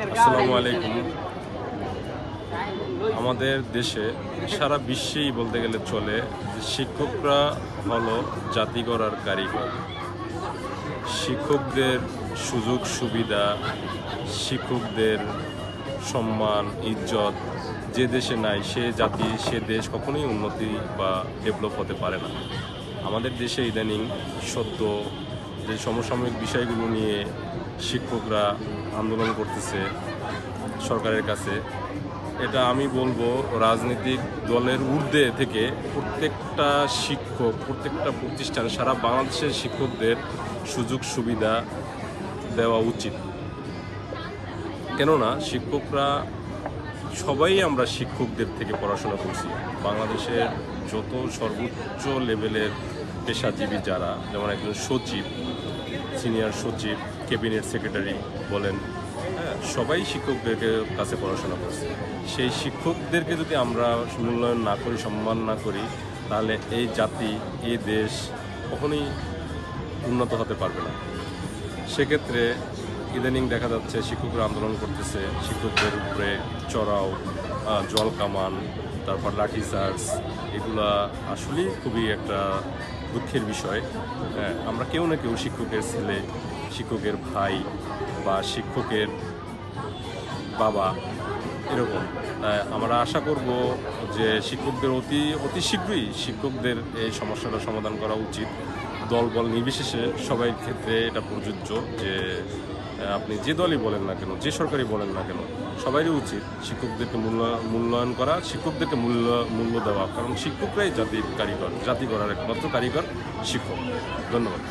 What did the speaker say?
আসসালামু আলাইকুম। আমাদের দেশে সারা বিশ্বেই বলতে গেলে চলে যে শিক্ষকরা হলো জাতি গড়ার কারিগর। শিক্ষকদের সুযোগ সুবিধা, শিক্ষকদের সম্মান ইজ্জত যে দেশে নাই সে জাতি সে দেশ কখনোই উন্নতি বা ডেভেলপ হতে পারে না। আমাদের দেশে ইদানিং সদ্য যে সমসাময়িক বিষয়গুলো নিয়ে শিক্ষকরা আন্দোলন করতেছে সরকারের কাছে, এটা আমি বলবো রাজনৈতিক দলের ঊর্ধ্বে থেকে প্রত্যেকটা শিক্ষক, প্রত্যেকটা প্রতিষ্ঠান সারা বাংলাদেশের শিক্ষকদের সুযোগ সুবিধা দেওয়া উচিত। কেননা শিক্ষকরা সবাই আমরা শিক্ষকদের থেকে পড়াশোনা করছি। বাংলাদেশের যত সর্বোচ্চ লেভেলের পেশাজীবী যারা, যেমন একজন সচিব, সিনিয়র সচিব, ক্যাবিনেট সেক্রেটারি বলেন, সবাই শিক্ষকদের কাছে পড়াশোনা করছে। সেই শিক্ষকদেরকে যদি আমরা মূল্যায়ন না করি, সম্মান না করি, তাহলে এই জাতি, এই দেশ কখনোই উন্নত হতে পারবে না। সেক্ষেত্রে ইদানিং দেখা যাচ্ছে শিক্ষকরা আন্দোলন করতেছে, শিক্ষকদের উপরে চড়াও, জল কামান, তারপর লাঠিচার্জ, এগুলা আসলেই খুবই একটা দুঃখের বিষয়। আমরা কেউ না কেউ শিক্ষকের ছেলে, শিক্ষকের ভাই বা শিক্ষকের বাবা এরকম। আমরা আশা করব যে শিক্ষকদের অতি শীঘ্রই শিক্ষকদের এই সমস্যাটা সমাধান করা উচিত। দলবল নির্বিশেষে সবাই ক্ষেত্রে এটা প্রযোজ্য যে আপনি যে দলই বলেন না কেন, যে সরকারি বলেন না কেন, সবারই উচিত শিক্ষকদেরকে মূল্যায়ন করা, শিক্ষকদেরকে মূল্য দেওয়া। কারণ শিক্ষকরাই জাতির কারিগর, জাতি গড়ার একমাত্র কারিগর শিক্ষক। ধন্যবাদ।